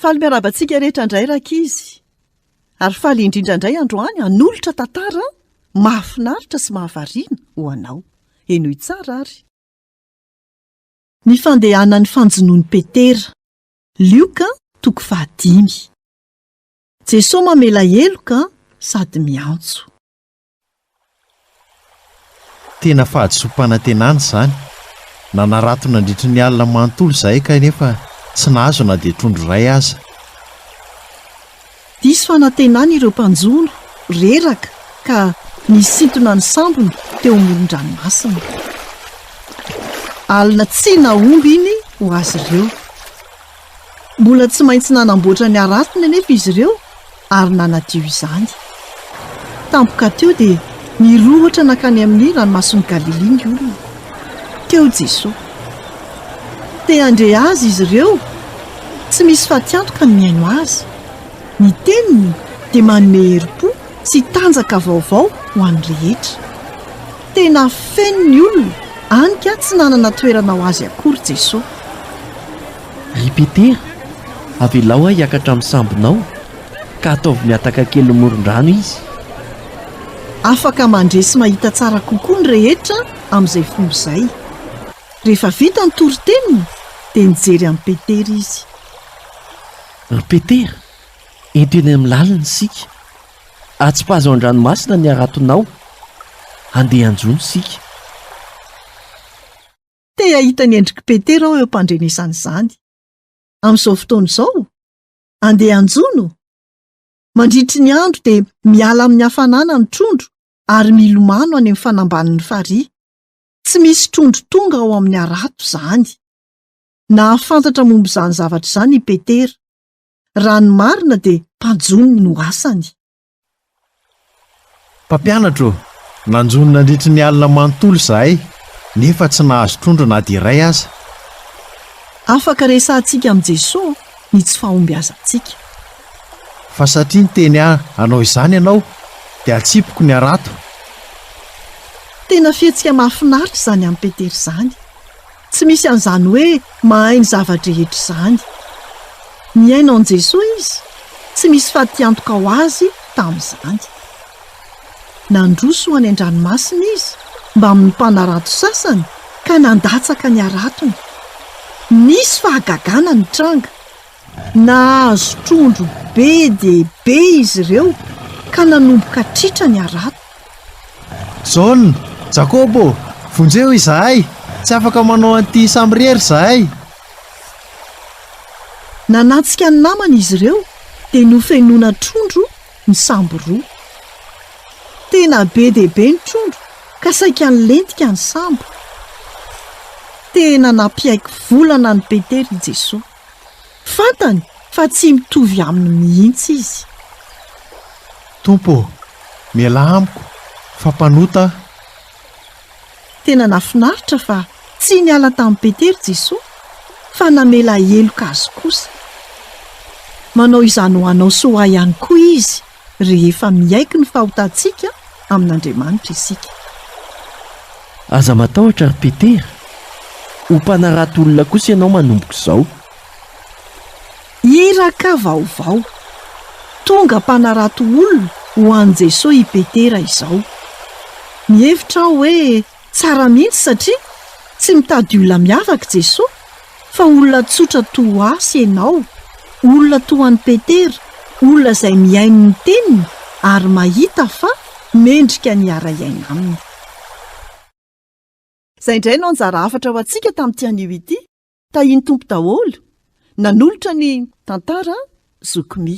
Faly miarabantsika rehetra indray rakizy. Ary faly indrindra indray androany hanolotra tantara mahafinaritra sy mahavariana ho anao. Enoy tsara ary. Ny fandehanan'ny fanjonoan'i Petera. Lioka 5. Jesosy mamela heloka sady miantso. Tena fahadisom-panantenana izany. Nanarato nandritry ny alina manontolo izahay kanefa tsy nahazo na dia trondro iray aza. Diso fanantenana ireo mpanjono reraka ka nisintona ny sambony teo amoron-dranomasina. Alina tsy naomby iny ho azy ireo. Mbola tsy maintsy nanamboatra ny aratiny anefa izy ireo ary nanadio izany. Tampoka teo dia nirohatra nakany amin'ny ranomason'i Galilea ny olona. Teo Jesosy. Te andre azy izy ireo, tsy misy fatiantoka ny miaino azy. Ny teniny dia manome herim-po sy tanjaka vaovao ho an'ny rehetra. Tena feno ny olona, hany tsy nanana toerana ho azy akory Jesosy. Ry Petera, avelao hiakatra amin'ny sambonao ka ataovy miataka kely moron-drano izy. Afaka mandresy mahita tsara kokoa ny rehetra amin'izay fomba izay. Rehefa vita ny toro-teniny dia nijery amin'ny Petera izy. Ry Petera, eto eny amin'ny lalana isika. Atsipazo an-dranomasina ny aratonao. Andeha anjono isika. Te ahita ny endriky Petera eo am-pandrenesan'izany. Amin'izao fotoana izao, andeha anjono. Mandritry ny andro dia miala amin'ny hafanana ny trondro ary milomano any amin'ny fanamban'ny farihy. Tsy misy trondro tonga ao amin'ny arato izany. Nahafantatra momba izany zavatra izany i Petera. Raha ny marina dia mpanjono no asany. Mpampianatra, nanjono nandritry ny alina manontolo izahay nefa tsy nahazo trondro na dia iray aza. Afaka resahantsika amin'i Jesosy ny tsy fahombiazantsika. Fa satria ny teny hanao izany ianao dia atsipoko ny arato. Tena fihetsika mahafinaritra izany amin'ny Petera izany. Tsy misy an'izany hoe mahay ny zavatra rehetra izany. Miaina an' Jesosy izy, tsy misy fatiantoka ho azy tamin'izany. Nandroso ho any an-dranomasina izy mba amin'ny mpanarato sasany ka nandatsaka ny aratony. Nisy fahagagana ny tranga. Nahazo trondro be dia be izy ireo ka nanomboka tritra ny arato. Jaune, Jakobo, vonjeo izahay. Tsy afaka manao an'ity sambriera izahay. Nanatsika ny namana izy ireo dia nofenoina trondro ny sambo roa. Tena be dia be ny trondro ka saika nilentika ny sambo. Tena nampiaiky volana ny Petera i Jesosy. Fantany fa tsy mitovy aminy mihitsy izy. Tompo, miala amiko, fa mpanota. Tena nafinaritra fa tsy niala tamin'i Petera Jesosy, fa namela heloka azy kosa. Manao izany ho anao soa ihany koa izy rehefa miaiky ny fahotantsika amin'Andriamanitra isika. Aza matahotra ry Petera, ho mpanarato olona kosa ianao manomboka izao. Iraka vaovao. Tonga mpanarato olona ho an'i Jesosy i Petera izao. Mihevitra aho hoe tsara mihitsy satria tsy mitady olona miavaka Jesosy, fa olona tsotra toa asy ianao. Olona toa an'i Petera, olona izay miaino ny teniny ary mahita fa mendrika ny ara-iaina aminy. Izay indray no anjara hafatra ho antsika tamin'ity anio ity. Tahiny tompo daholo, nanolotra ny tantara zoky mi.